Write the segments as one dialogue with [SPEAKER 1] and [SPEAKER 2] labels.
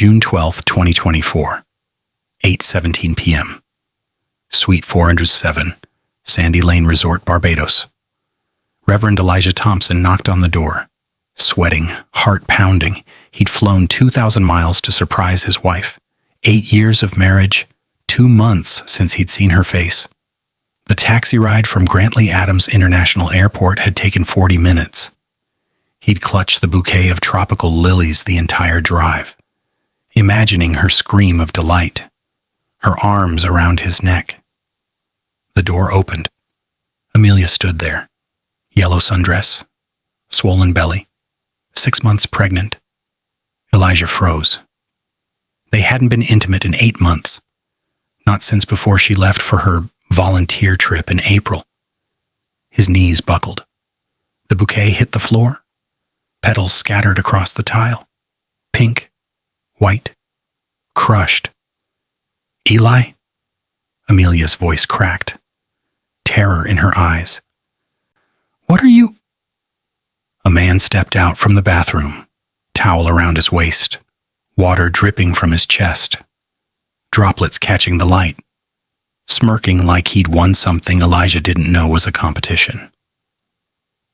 [SPEAKER 1] June 12, 2024, 8:17 p.m. Suite 407, Sandy Lane Resort, Barbados. Reverend Elijah Thompson knocked on the door. Sweating, heart pounding, he'd flown 2,000 miles to surprise his wife. 8 years of marriage, 2 months since he'd seen her face. The taxi ride from Grantley Adams International Airport had taken 40 minutes. He'd clutched the bouquet of tropical lilies the entire drive, imagining her scream of delight, her arms around his neck. The door opened. Amelia stood there, yellow sundress, swollen belly, 6 months pregnant. Elijah froze. They hadn't been intimate in 8 months, not since before she left for her volunteer trip in April. His knees buckled. The bouquet hit the floor. Petals scattered across the tile. Pink, white, crushed. Eli? Amelia's voice cracked, terror in her eyes. What are you? A man stepped out from the bathroom, towel around his waist, water dripping from his chest, droplets catching the light, smirking like he'd won something Elijah didn't know was a competition.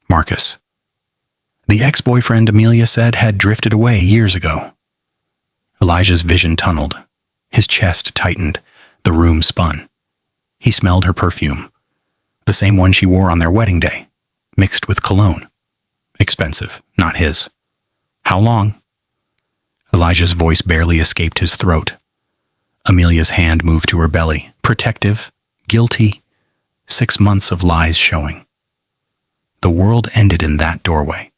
[SPEAKER 1] Marcus. The ex-boyfriend, Amelia said, had drifted away years ago. Elijah's vision tunneled. His chest tightened. The room spun. He smelled her perfume, the same one she wore on their wedding day, mixed with cologne. Expensive, not his. How long? Elijah's voice barely escaped his throat. Amelia's hand moved to her belly, protective, guilty, 6 months of lies showing. The world ended in that doorway.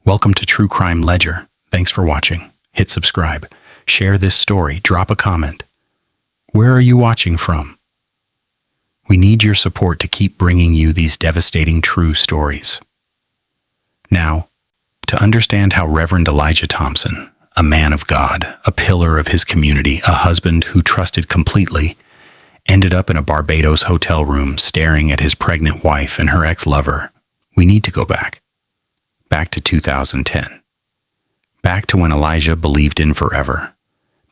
[SPEAKER 1] Welcome to True Crime Ledger. Thanks for watching. Hit subscribe. Share this story. Drop a comment. Where are you watching from? We need your support to keep bringing you these devastating true stories. Now, to understand how Reverend Elijah Thompson, a man of God, a pillar of his community, a husband who trusted completely, ended up in a Barbados hotel room staring at his pregnant wife and her ex-lover, we need to go back. Back to 2010. Back to when Elijah believed in forever.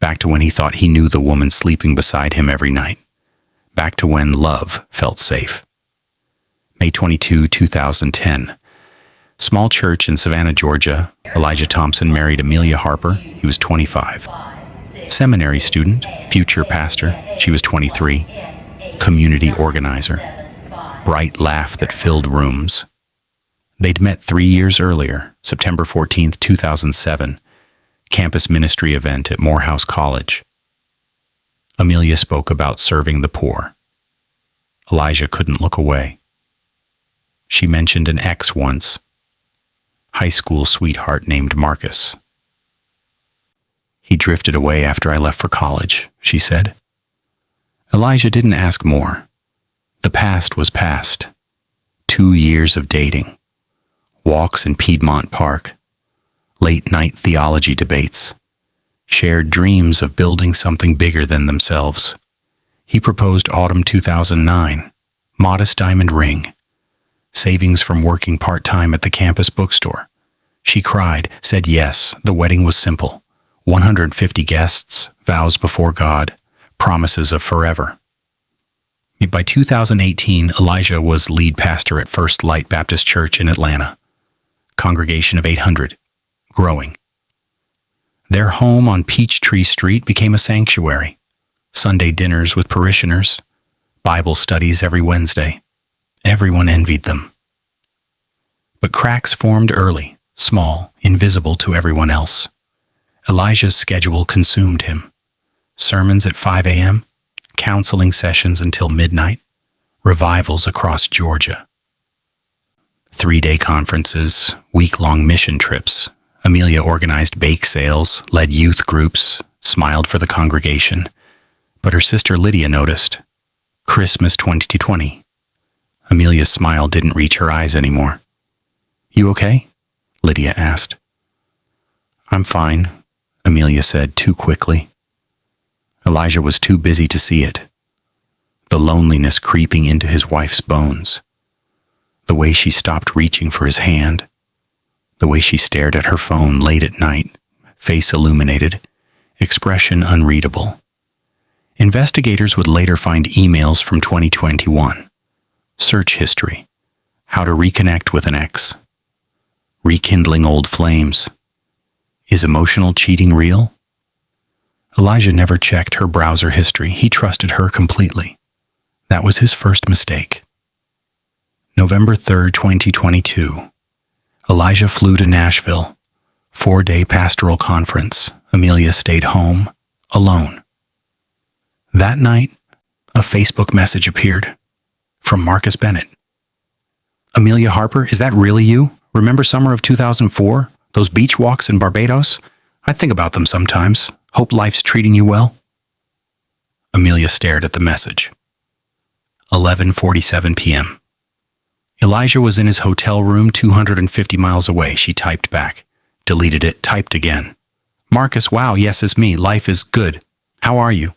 [SPEAKER 1] Back to when he thought he knew the woman sleeping beside him every night. Back to when love felt safe. May 22, 2010. Small church in Savannah, Georgia. Elijah Thompson married Amelia Harper. He was 25. Seminary student, future pastor. She was 23. Community organizer. Bright laugh that filled rooms. They'd met 3 years earlier, September 14, 2007, campus ministry event at Morehouse College. Amelia spoke about serving the poor. Elijah couldn't look away. She mentioned an ex once, high school sweetheart named Marcus. He drifted away after I left for college, she said. Elijah didn't ask more. The past was past. 2 years of dating. Walks in Piedmont Park, late-night theology debates, shared dreams of building something bigger than themselves. He proposed autumn 2009, modest diamond ring, savings from working part-time at the campus bookstore. She cried, said yes, the wedding was simple. 150 guests, vows before God, promises of forever. By 2018, Elijah was lead pastor at First Light Baptist Church in Atlanta. Congregation of 800, growing. Their home on Peachtree Street became a sanctuary. Sunday dinners with parishioners, Bible studies every Wednesday. Everyone envied them. But cracks formed early, small, invisible to everyone else. Elijah's schedule consumed him. Sermons at 5 a.m., counseling sessions until midnight, revivals across Georgia. 3-day conferences, week-long mission trips. Amelia organized bake sales, led youth groups, smiled for the congregation. But her sister Lydia noticed. Christmas 2020. Amelia's smile didn't reach her eyes anymore. You okay? Lydia asked. I'm fine, Amelia said too quickly. Elijah was too busy to see it. The loneliness creeping into his wife's bones. The way she stopped reaching for his hand. The way she stared at her phone late at night, face illuminated, expression unreadable. Investigators would later find emails from 2021. Search history. How to reconnect with an ex. Rekindling old flames. Is emotional cheating real? Elijah never checked her browser history. He trusted her completely. That was his first mistake. November 3rd, 2022. Elijah flew to Nashville. 4-day pastoral conference. Amelia stayed home, alone. That night, a Facebook message appeared from Marcus Bennett. Amelia Harper, is that really you? Remember summer of 2004? Those beach walks in Barbados? I think about them sometimes. Hope life's treating you well. Amelia stared at the message. 11:47 p.m. Elijah was in his hotel room 250 miles away. She typed back. Deleted it, typed again. Marcus, wow, yes, it's me. Life is good. How are you?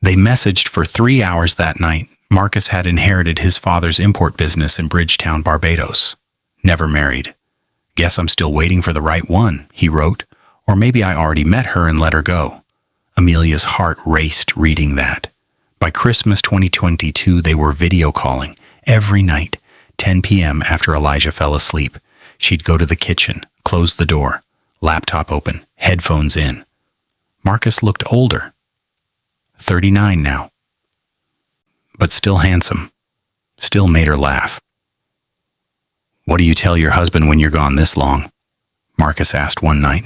[SPEAKER 1] They messaged for 3 hours that night. Marcus had inherited his father's import business in Bridgetown, Barbados. Never married. Guess I'm still waiting for the right one, he wrote. Or maybe I already met her and let her go. Amelia's heart raced reading that. By Christmas 2022, they were video calling every night, 10 p.m. after Elijah fell asleep. She'd go to the kitchen, close the door, laptop open, headphones in. Marcus looked older. 39 now. But still handsome. Still made her laugh. What do you tell your husband when you're gone this long? Marcus asked one night.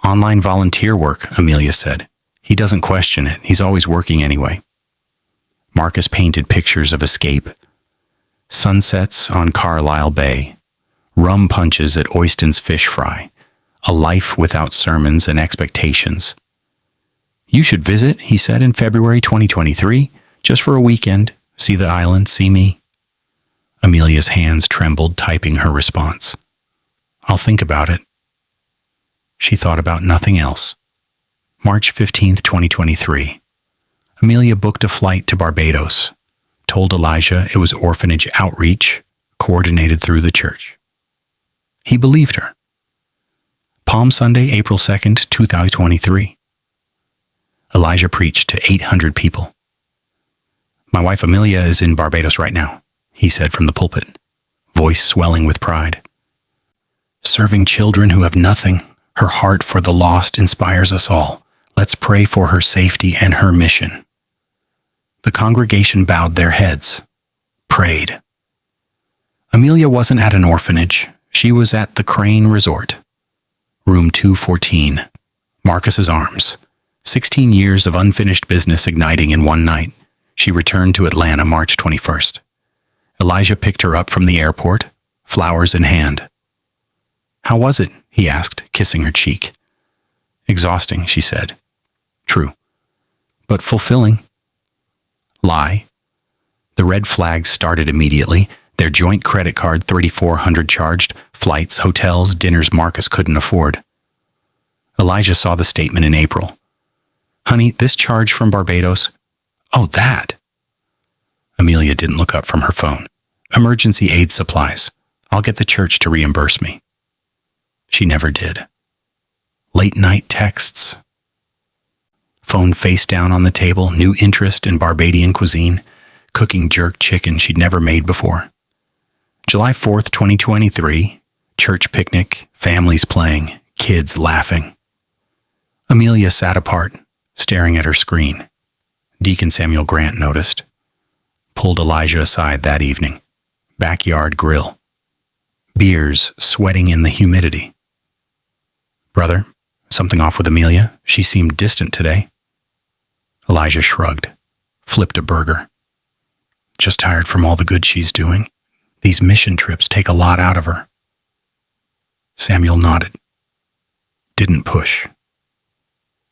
[SPEAKER 1] Online volunteer work, Amelia said. He doesn't question it. He's always working anyway. Marcus painted pictures of escape. Sunsets on Carlisle Bay. Rum punches at Oyston's Fish Fry. A life without sermons and expectations. You should visit, he said in February 2023, just for a weekend. See the island, see me. Amelia's hands trembled, typing her response. I'll think about it. She thought about nothing else. March 15th, 2023. Amelia booked a flight to Barbados, told Elijah it was orphanage outreach, coordinated through the church. He believed her. Palm Sunday, April 2nd, 2023. Elijah preached to 800 people. My wife Amelia is in Barbados right now, he said from the pulpit, voice swelling with pride. Serving children who have nothing, her heart for the lost inspires us all. Let's pray for her safety and her mission. The congregation bowed their heads, prayed. Amelia wasn't at an orphanage. She was at the Crane Resort. Room 214. Marcus's arms. 16 years of unfinished business igniting in one night. She returned to Atlanta March 21st. Elijah picked her up from the airport, flowers in hand. How was it? He asked, kissing her cheek. Exhausting, she said. True. But fulfilling. Lie. The red flags started immediately. Their joint credit card, $3,400 charged, flights, hotels, dinners Marcus couldn't afford. Elijah saw the statement in April. Honey, this charge from Barbados. Oh, that. Amelia didn't look up from her phone. Emergency aid supplies. I'll get the church to reimburse me. She never did. Late night texts. Phone face down on the table, new interest in Barbadian cuisine, cooking jerk chicken she'd never made before. July 4th, 2023, church picnic, families playing, kids laughing. Amelia sat apart, staring at her screen. Deacon Samuel Grant noticed. Pulled Elijah aside that evening. Backyard grill. Beers sweating in the humidity. Brother, something off with Amelia? She seemed distant today. Elijah shrugged, flipped a burger. Just tired from all the good she's doing. These mission trips take a lot out of her. Samuel nodded. Didn't push.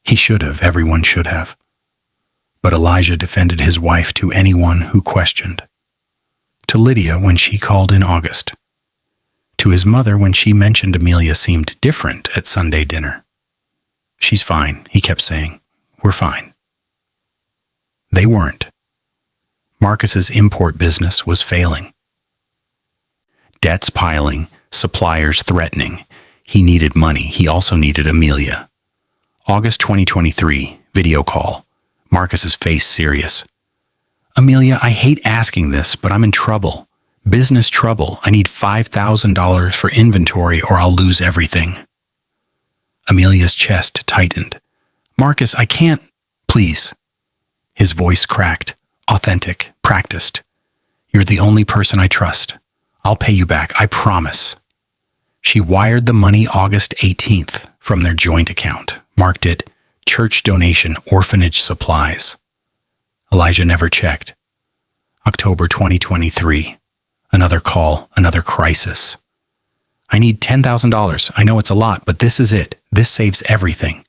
[SPEAKER 1] He should have, everyone should have. But Elijah defended his wife to anyone who questioned. To Lydia when she called in August. To his mother when she mentioned Amelia seemed different at Sunday dinner. She's fine, he kept saying. We're fine. They weren't. Marcus's import business was failing. Debts piling, suppliers threatening. He needed money. He also needed Amelia. August 2023, video call. Marcus's face serious. Amelia, I hate asking this, but I'm in trouble. Business trouble. I need $5,000 for inventory or I'll lose everything. Amelia's chest tightened. Marcus, I can't. Please. His voice cracked. Authentic. Practiced. You're the only person I trust. I'll pay you back. I promise. She wired the money August 18th from their joint account. Marked it church donation, orphanage supplies. Elijah never checked. October 2023. Another call, another crisis. I need $10,000. I know it's a lot, but this is it. This saves everything.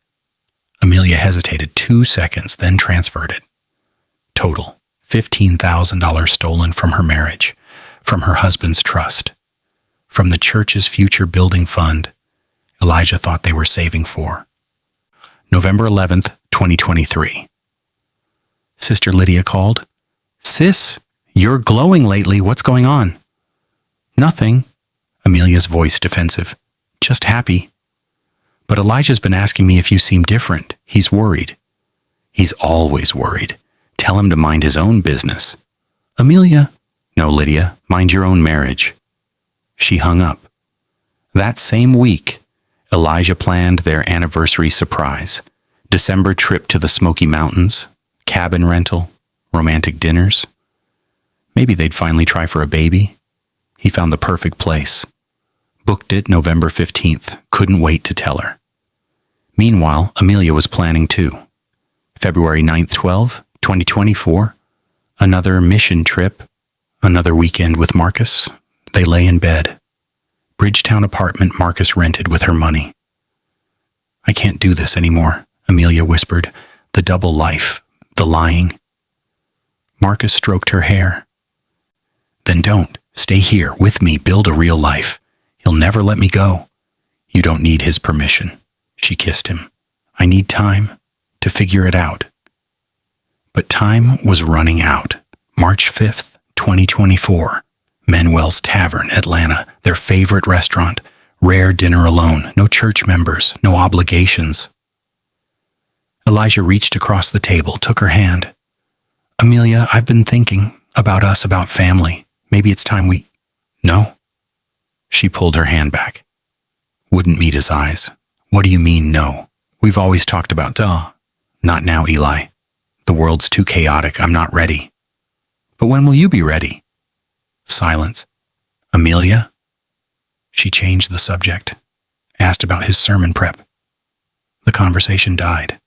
[SPEAKER 1] Amelia hesitated 2 seconds, then transferred it. Total, $15,000 stolen from her marriage, from her husband's trust, from the church's future building fund Elijah thought they were saving for. November 11th, 2023. Sister Lydia called. Sis, you're glowing lately. What's going on? Nothing. Amelia's voice defensive. Just happy. But Elijah's been asking me if you seem different. He's worried. He's always worried. Tell him to mind his own business. Amelia. No, Lydia, mind your own marriage. She hung up. That same week, Elijah planned their anniversary surprise. December trip to the Smoky Mountains, cabin rental, romantic dinners. Maybe they'd finally try for a baby. He found the perfect place. Booked it November 15th. Couldn't wait to tell her. Meanwhile, Amelia was planning too. February 9th, 2024. Another mission trip. Another weekend with Marcus. They lay in bed. Bridgetown apartment Marcus rented with her money. I can't do this anymore, Amelia whispered. The double life. The lying. Marcus stroked her hair. Then don't. Stay here with me. Build a real life. He'll never let me go. You don't need his permission. She kissed him. I need time to figure it out. But time was running out. March 5th, 2024. Manuel's Tavern, Atlanta, their favorite restaurant. Rare dinner alone. No church members. No obligations. Elijah reached across the table, took her hand. Amelia, I've been thinking about us, about family. Maybe it's time we... No? She pulled her hand back. Wouldn't meet his eyes. What do you mean, no? We've always talked about, duh. Not now, Eli. The world's too chaotic. I'm not ready. But when will you be ready? Silence. Amelia? She changed the subject. Asked about his sermon prep. The conversation died.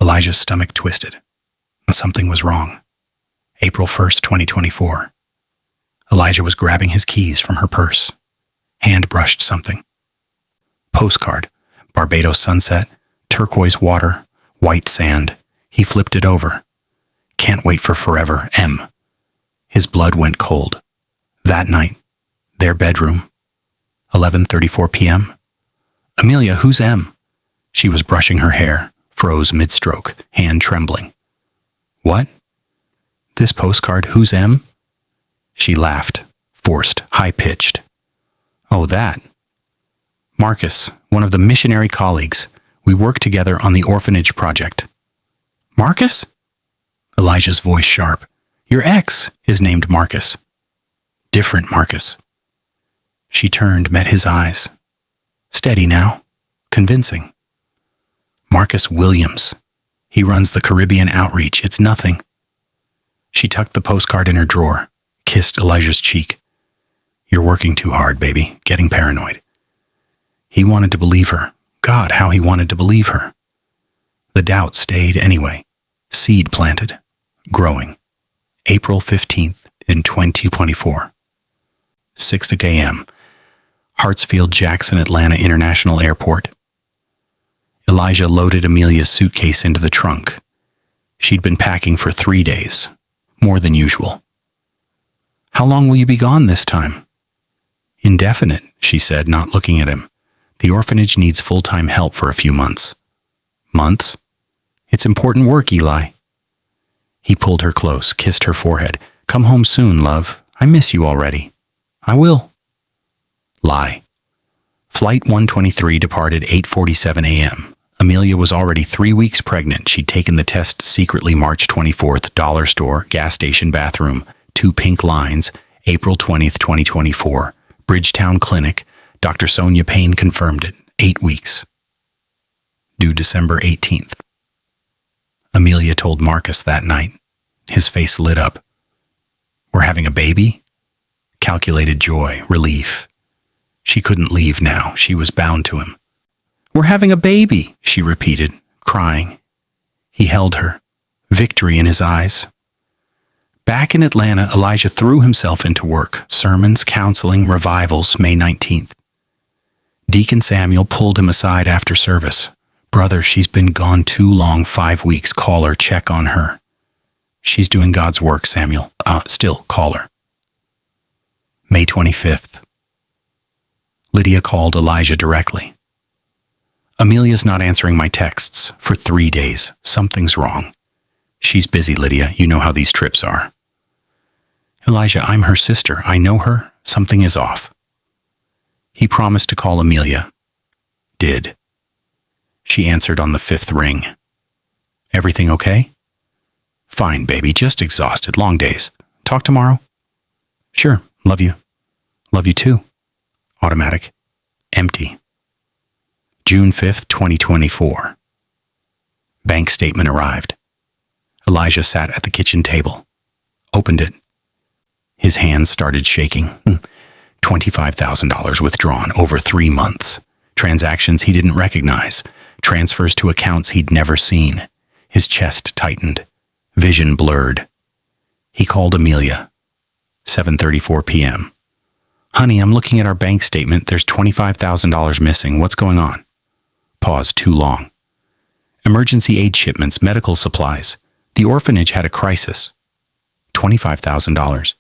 [SPEAKER 1] Elijah's stomach twisted. Something was wrong. April 1st, 2024. Elijah was grabbing his keys from her purse. Hand brushed something. Postcard. Barbados sunset. Turquoise water. White sand. He flipped it over. Can't wait for forever. M. His blood went cold. That night. Their bedroom. 11:34 p.m. Amelia, who's M? She was brushing her hair. Froze mid-stroke. Hand trembling. What? This postcard, who's M? She laughed. Forced. High-pitched. Oh, that. Marcus, one of the missionary colleagues. We worked together on the orphanage project. Marcus? Elijah's voice sharp. Your ex is named Marcus. Different Marcus. She turned, met his eyes. Steady now. Convincing. Marcus Williams. He runs the Caribbean outreach. It's nothing. She tucked the postcard in her drawer, kissed Elijah's cheek. You're working too hard, baby, getting paranoid. He wanted to believe her. God, how he wanted to believe her. The doubt stayed anyway. Seed planted. Growing. April 15th in 2024. 6 a.m. Hartsfield-Jackson Atlanta International Airport. Elijah loaded Amelia's suitcase into the trunk. She'd been packing for 3 days. More than usual. How long will you be gone this time? Indefinite, she said, not looking at him. The orphanage needs full-time help for a few months. Months? It's important work, Eli. He pulled her close, kissed her forehead. Come home soon, love. I miss you already. I will. Lie. Flight 123 departed 8:47 a.m. Amelia was already 3 weeks pregnant. She'd taken the test secretly March 24th, dollar store, gas station bathroom, 2 pink lines, April 20th, 2024, Bridgetown Clinic. Dr. Sonia Payne confirmed it. 8 weeks. Due December 18th. Amelia told Marcus that night. His face lit up. We're having a baby? Calculated joy, relief. She couldn't leave now. She was bound to him. We're having a baby, she repeated, crying. He held her, victory in his eyes. Back in Atlanta, Elijah threw himself into work. Sermons, counseling, revivals, May 19th. Deacon Samuel pulled him aside after service. Brother, she's been gone too long, 5 weeks. Call her, check on her. She's doing God's work, Samuel. Still, call her. May 25th. Lydia called Elijah directly. Amelia's not answering my texts for 3 days. Something's wrong. She's busy, Lydia. You know how these trips are. Elijah, I'm her sister. I know her. Something is off. He promised to call Amelia. Did. She answered on the 5th ring. Everything okay? Fine, baby. Just exhausted. Long days. Talk tomorrow? Sure. Love you. Love you too. Automatic. Empty. June 5th, 2024. Bank statement arrived. Elijah sat at the kitchen table. Opened it. His hands started shaking. $25,000 withdrawn over 3 months. Transactions he didn't recognize. Transfers to accounts he'd never seen. His chest tightened. Vision blurred. He called Amelia. 7:34 p.m. Honey, I'm looking at our bank statement. There's $25,000 missing. What's going on? Pause too long. Emergency aid shipments, medical supplies. The orphanage had a crisis. $25,000.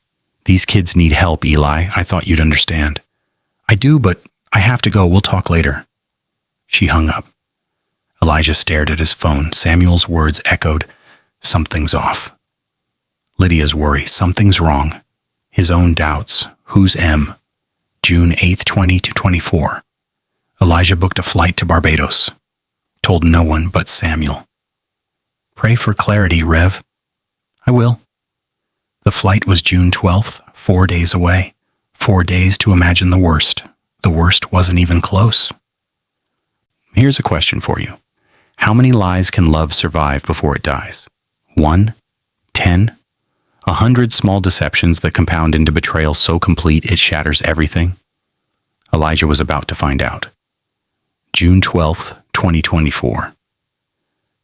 [SPEAKER 1] These kids need help, Eli. I thought you'd understand. I do, but I have to go. We'll talk later. She hung up. Elijah stared at his phone. Samuel's words echoed. Something's off. Lydia's worry. Something's wrong. His own doubts. Who's M? June 8th, 2024. Elijah booked a flight to Barbados. Told no one but Samuel. Pray for clarity, Rev. I will. The flight was June 12th, 4 days away. 4 days to imagine the worst. The worst wasn't even close. Here's a question for you. How many lies can love survive before it dies? 1? 10? 100 small deceptions that compound into betrayal so complete it shatters everything? Elijah was about to find out. June 12th, 2024.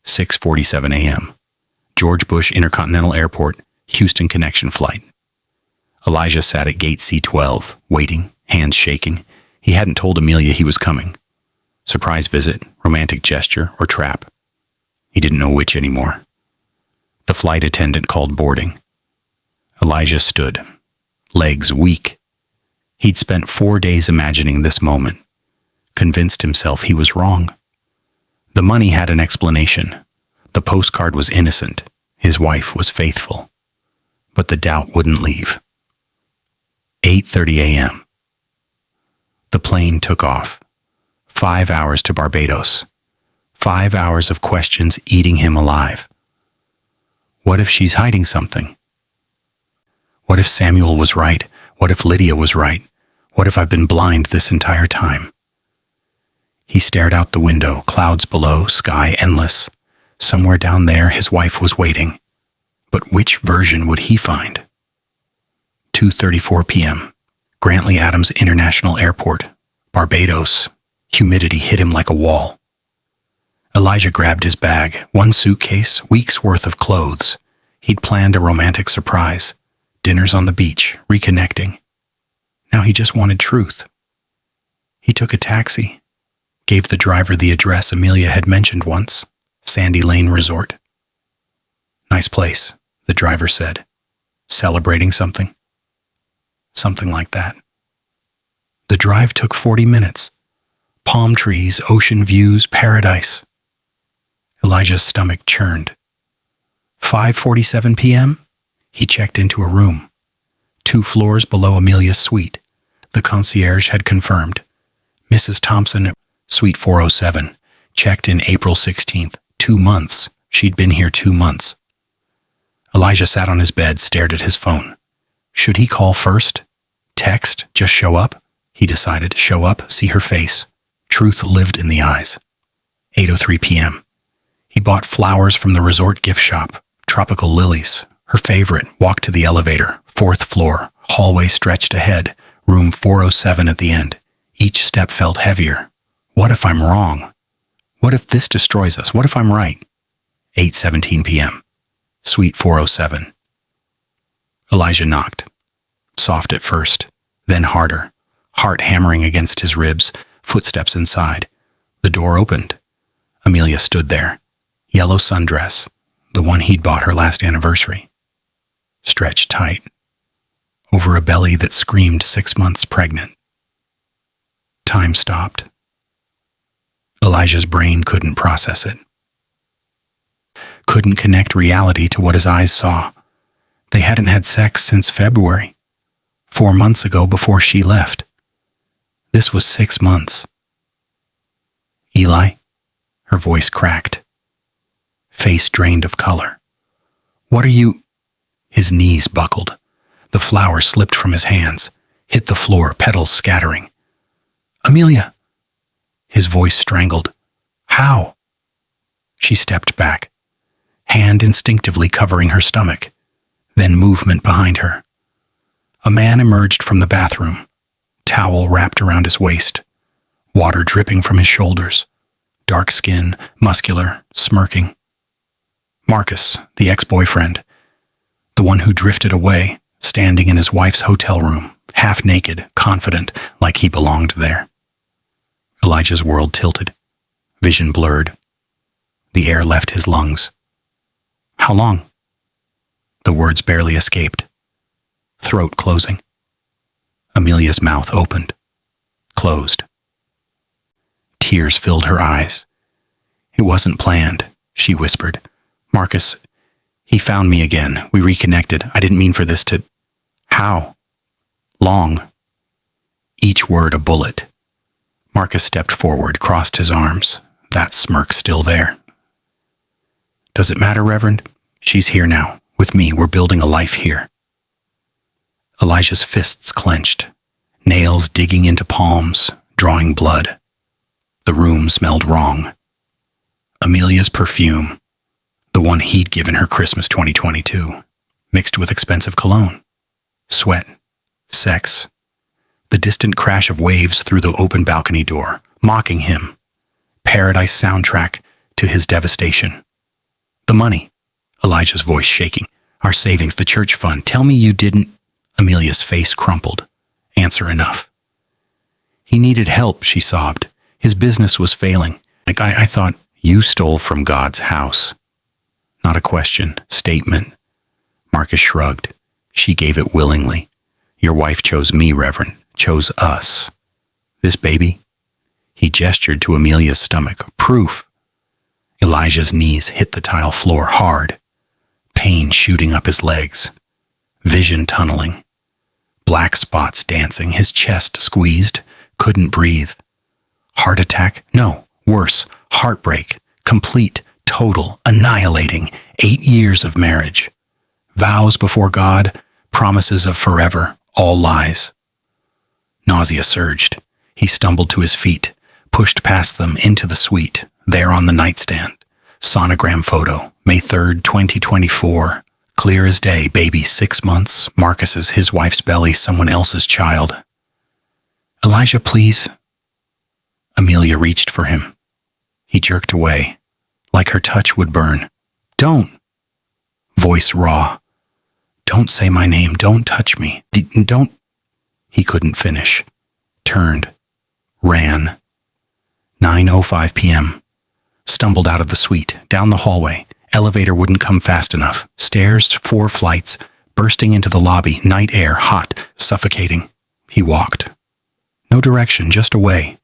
[SPEAKER 1] 6:47 a.m. George Bush Intercontinental Airport, Houston connection flight. Elijah sat at gate C-12, waiting, hands shaking. He hadn't told Amelia he was coming. Surprise visit, romantic gesture, or trap. He didn't know which anymore. The flight attendant called boarding. Elijah stood, legs weak. He'd spent 4 days imagining this moment, convinced himself he was wrong. The money had an explanation. The postcard was innocent. His wife was faithful. But the doubt wouldn't leave. 8:30 a.m. The plane took off. 5 hours to Barbados. 5 hours of questions eating him alive. What if she's hiding something? What if Samuel was right? What if Lydia was right? What if I've been blind this entire time? He stared out the window, clouds below, sky endless. Somewhere down there, his wife was waiting. But which version would he find? 2:34 p.m. Grantley Adams International Airport, Barbados. Humidity hit him like a wall. Elijah grabbed his bag, 1 suitcase, weeks' worth of clothes. He'd planned a romantic surprise. Dinners on the beach, reconnecting. Now he just wanted truth. He took a taxi, gave the driver the address Amelia had mentioned once, Sandy Lane Resort. Nice place, the driver said. Celebrating something? Something like that. The drive took 40 minutes. Palm trees, ocean views, paradise. Elijah's stomach churned. 5:47 p.m., he checked into a room. 2 floors below Amelia's suite. The concierge had confirmed. Mrs. Thompson, suite 407. Checked in April 16th. 2 months. She'd been here 2 months. Elijah sat on his bed, stared at his phone. Should he call first? Text? Just show up? He decided. Show up, see her face. Truth lived in the eyes. 8:03 p.m. He bought flowers from the resort gift shop. Tropical lilies. Her favorite. Walked to the elevator. 4th floor. Hallway stretched ahead. Room 407 at the end. Each step felt heavier. What if I'm wrong? What if this destroys us? What if I'm right? 8:17 p.m. Suite 407. Elijah knocked. Soft at first, then harder. Heart hammering against his ribs. Footsteps inside. The door opened. Amelia stood there. Yellow sundress. The one he'd bought her last anniversary. Stretched tight. Over a belly that screamed 6 months pregnant. Time stopped. Elijah's brain couldn't process it. Couldn't connect reality to what his eyes saw. They hadn't had sex since February, 4 months ago before she left. This was 6 months. Eli? Her voice cracked. Face drained of color. What are you? His knees buckled. The flower slipped from his hands, hit the floor, petals scattering. Amelia! His voice strangled. How? She stepped back, hand instinctively covering her stomach, then movement behind her. A man emerged from the bathroom, towel wrapped around his waist, water dripping from his shoulders, dark skin, muscular, smirking. Marcus, the ex-boyfriend, the one who drifted away, standing in his wife's hotel room, half naked, confident, like he belonged there. Elijah's world tilted, vision blurred. The air left his lungs. How long? The words barely escaped. Throat closing. Amelia's mouth opened, closed. Tears filled her eyes. It wasn't planned, she whispered. Marcus, he found me again. We reconnected. I didn't mean for this to... How? Long. Each word a bullet. Marcus stepped forward, crossed his arms, that smirk still there. Does it matter, Reverend? She's here now, with me. We're building a life here. Elijah's fists clenched, nails digging into palms, drawing blood. The room smelled wrong. Amelia's perfume, the one he'd given her Christmas 2022, mixed with expensive cologne. Sweat, sex, the distant crash of waves through the open balcony door, mocking him. Paradise soundtrack to his devastation. The money, Elijah's voice shaking. Our savings, the church fund. Tell me you didn't... Amelia's face crumpled. Answer enough. He needed help, she sobbed. His business was failing. I thought you stole from God's house. Not a question, statement. Marcus shrugged. She gave it willingly. Your wife chose me, Reverend. Chose us. This baby? He gestured to Amelia's stomach. Proof. Elijah's knees hit the tile floor hard. Pain shooting up his legs. Vision tunneling. Black spots dancing. His chest squeezed. Couldn't breathe. Heart attack? No. Worse. Heartbreak. Complete. Total. Annihilating. 8 years of marriage. Vows before God. Promises of forever. All lies. Nausea surged. He stumbled to his feet, pushed past them into the suite, there on the nightstand. Sonogram photo, May 3rd, 2024. Clear as day, baby 6 months, Marcus's, his wife's belly, someone else's child. Elijah, please. Amelia reached for him. He jerked away, like her touch would burn. Don't. Voice raw. Don't say my name, don't touch me. Don't. He couldn't finish. Turned. Ran. 9:05 p.m. Stumbled out of the suite, down the hallway. Elevator wouldn't come fast enough. Stairs, 4 flights, bursting into the lobby, night air, hot, suffocating. He walked. No direction, just away.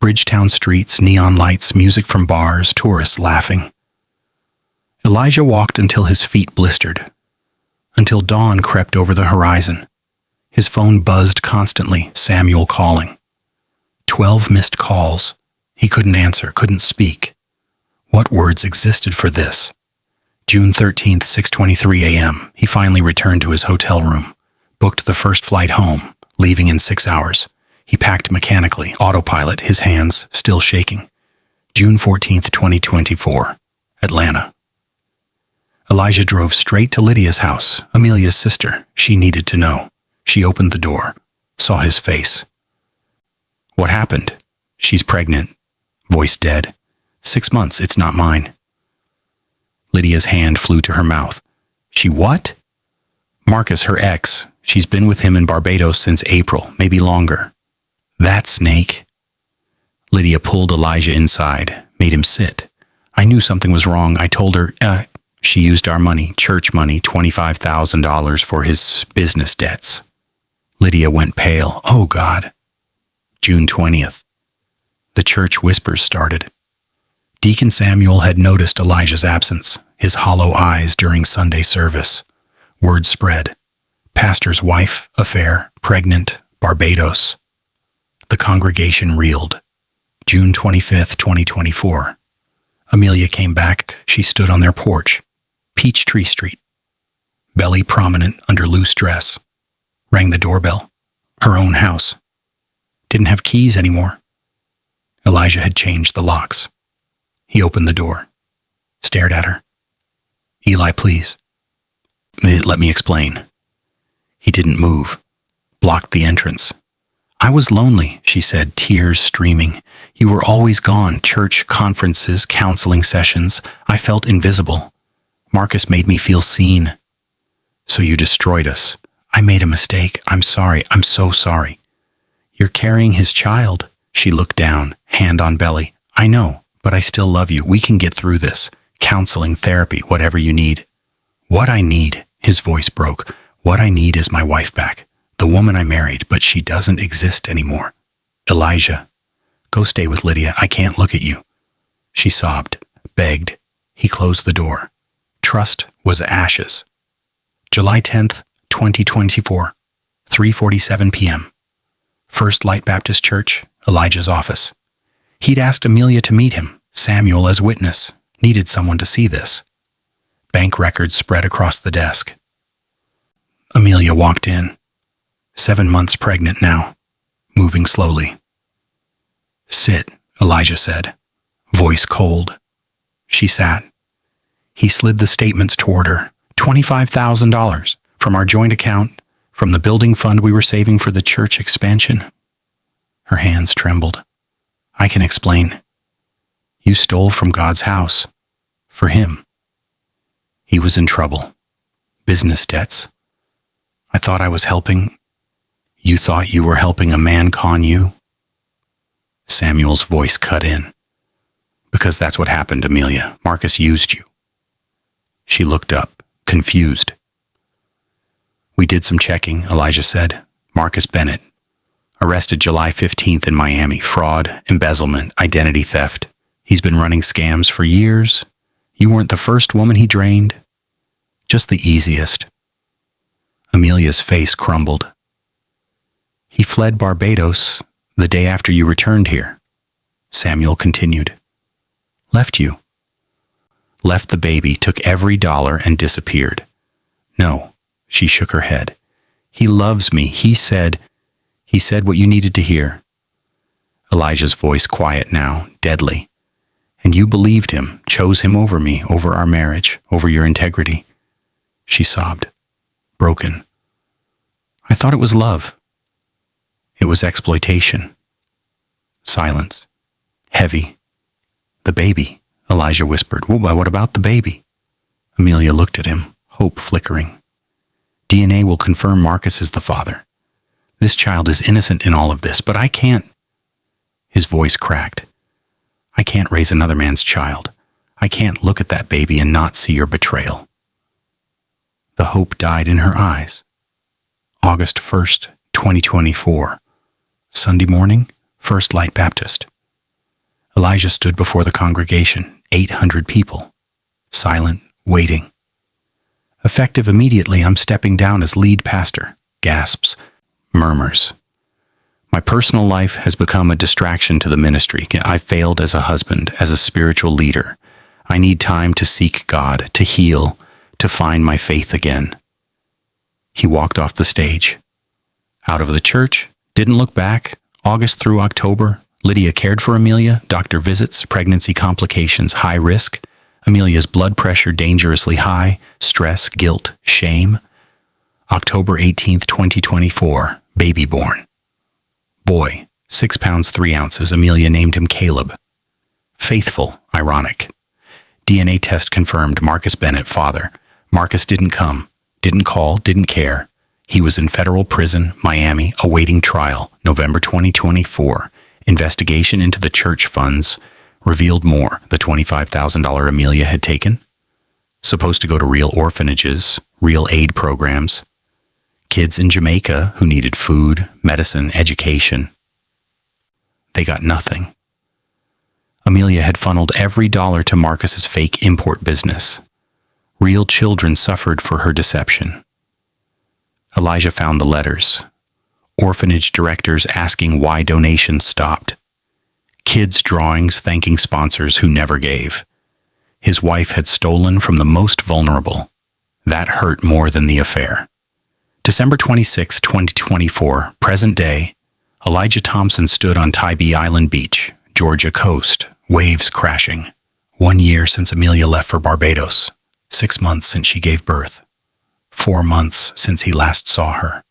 [SPEAKER 1] Bridgetown streets, neon lights, music from bars, tourists laughing. Elijah walked until his feet blistered. Until dawn crept over the horizon. His phone buzzed constantly, Samuel calling. 12 missed calls, He couldn't answer, couldn't speak. What words existed for this? June 13th, 6:23 a.m., he finally returned to his hotel room, booked the first flight home, leaving in 6 hours. He packed mechanically, autopilot, his hands still shaking. June 14th, 2024, Atlanta. Elijah drove straight to Lydia's house, Amelia's sister. She needed to know. She opened the door, saw his face. What happened? She's pregnant. Voice dead. 6 months, it's not mine. Lydia's hand flew to her mouth. She what? Marcus, her ex. She's been with him in Barbados since April, maybe longer. That snake. Lydia pulled Elijah inside, made him sit. I knew something was wrong. I told her, she used our money, church money, $25,000 for his business debts. Lydia went pale. Oh, God. June 20th. The church whispers started. Deacon Samuel had noticed Elijah's absence, his hollow eyes during Sunday service. Word spread. Pastor's wife, affair, pregnant, Barbados. The congregation reeled. June 25th, 2024. Amelia came back. She stood on their porch. Peachtree Street. Belly prominent under loose dress. Rang the doorbell. Her own house. Didn't have keys anymore. Elijah had changed the locks. He opened the door. Stared at her. Eli, please. Let me explain. He didn't move. Blocked the entrance. I was lonely, she said, tears streaming. You were always gone. Church, conferences, counseling sessions. I felt invisible. Marcus made me feel seen. So you destroyed us. I made a mistake. I'm sorry. I'm so sorry. You're carrying his child. She looked down, hand on belly. I know, but I still love you. We can get through this. Counseling, therapy, whatever you need. What I need, his voice broke. What I need is my wife back. The woman I married, but she doesn't exist anymore. Elijah, go stay with Lydia. I can't look at you. She sobbed, begged. He closed the door. Trust was ashes. July 10th, 2024, 3:47 p.m. First Light Baptist Church, Elijah's office. He'd asked Amelia to meet him, Samuel as witness. Needed someone to see this. Bank records spread across the desk. Amelia walked in. 7 months pregnant now, moving slowly. Sit, Elijah said, voice cold. She sat. He slid the statements toward her. $25,000 from our joint account, from the building fund we were saving for the church expansion. Her hands trembled. I can explain. You stole from God's house. For him. He was in trouble. Business debts. I thought I was helping. You thought you were helping a man con you? Samuel's voice cut in. Because that's what happened, Amelia. Marcus used you. She looked up, confused. We did some checking, Elijah said. Marcus Bennett. Arrested July 15th in Miami. Fraud, embezzlement, identity theft. He's been running scams for years. You weren't the first woman he drained. Just the easiest. Amelia's face crumbled. He fled Barbados the day after you returned here. Samuel continued. Left you. Left the baby, took every dollar and disappeared. No, she shook her head. He loves me. He said what you needed to hear. Elijah's voice quiet now, deadly. And you believed him, chose him over me, over our marriage, over your integrity. She sobbed, broken. I thought it was love. It was exploitation. Silence. Heavy. The baby, Elijah whispered. Well, what about the baby? Amelia looked at him, hope flickering. DNA will confirm Marcus is the father. This child is innocent in all of this, but I can't. His voice cracked. I can't raise another man's child. I can't look at that baby and not see your betrayal. The hope died in her eyes. August 1st, 2024. Sunday morning, First Light Baptist. Elijah stood before the congregation, 800 people. Silent, waiting. Effective immediately, I'm stepping down as lead pastor. Gasps. Murmurs. My personal life has become a distraction to the ministry. I failed as a husband, as a spiritual leader. I need time to seek God, to heal, to find my faith again. He walked off the stage. Out of the church, didn't look back. August through October, Lydia cared for Amelia, doctor visits, pregnancy complications, high risk. Amelia's blood pressure dangerously high, stress, guilt, shame. October 18th, 2024, baby born. Boy, 6 pounds 3 ounces. Amelia named him Caleb. Faithful, ironic. DNA test confirmed Marcus Bennett, father. Marcus didn't come, didn't call, didn't care. He was in federal prison, Miami, awaiting trial, November 2024. Investigation into the church funds revealed more. The $25,000 Amelia had taken, supposed to go to real orphanages, real aid programs. Kids in Jamaica who needed food, medicine, education. They got nothing. Amelia had funneled every dollar to Marcus's fake import business. Real children suffered for her deception. Elijah found the letters. Orphanage directors asking why donations stopped. Kids' drawings thanking sponsors who never gave. His wife had stolen from the most vulnerable. That hurt more than the affair. December 26, 2024, present day, Elijah Thompson stood on Tybee Island Beach, Georgia coast, waves crashing. 1 year since Amelia left for Barbados. 6 months since she gave birth. 4 months since he last saw her.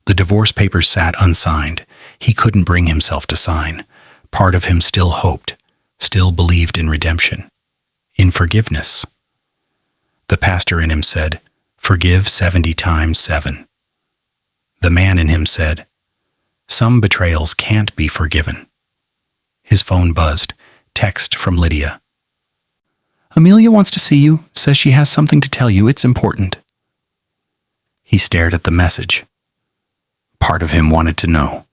[SPEAKER 1] The divorce papers sat unsigned. He couldn't bring himself to sign. Part of him still hoped, still believed in redemption, in forgiveness. The pastor in him said, "Forgive 70 times 7. The man in him said, "Some betrayals can't be forgiven." His phone buzzed. Text from Lydia. "Amelia wants to see you, says she has something to tell you. It's important." He stared at the message. Part of him wanted to know,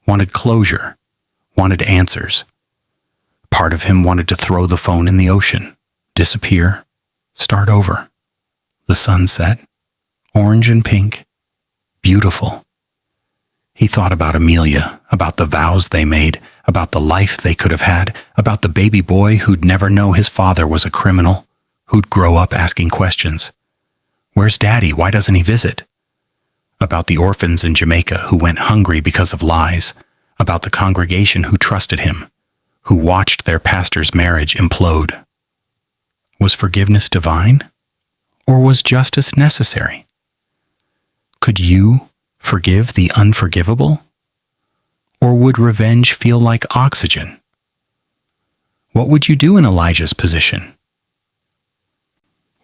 [SPEAKER 1] wanted closure, wanted answers. Part of him wanted to throw the phone in the ocean, disappear, start over. The sun set, orange and pink, beautiful. He thought about Amelia, about the vows they made, about the life they could have had, about the baby boy who'd never know his father was a criminal, who'd grow up asking questions. Where's Daddy? Why doesn't he visit? About the orphans in Jamaica who went hungry because of lies, about the congregation who trusted him, who watched their pastor's marriage implode. Was forgiveness divine? Or was justice necessary? Could you forgive the unforgivable? Or would revenge feel like oxygen? What would you do in Elijah's position?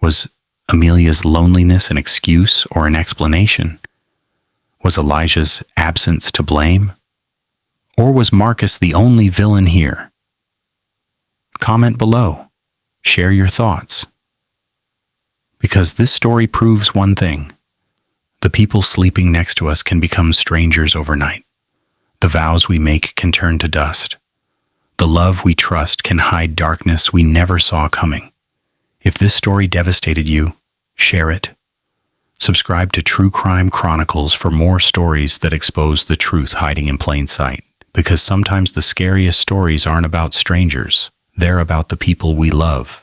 [SPEAKER 1] Was Amelia's loneliness an excuse or an explanation? Was Elijah's absence to blame? Or was Marcus the only villain here? Comment below. Share your thoughts. Because this story proves one thing. The people sleeping next to us can become strangers overnight. The vows we make can turn to dust. The love we trust can hide darkness we never saw coming. If this story devastated you, share it. Subscribe to True Crime Chronicles for more stories that expose the truth hiding in plain sight. Because sometimes the scariest stories aren't about strangers. They're about the people we love.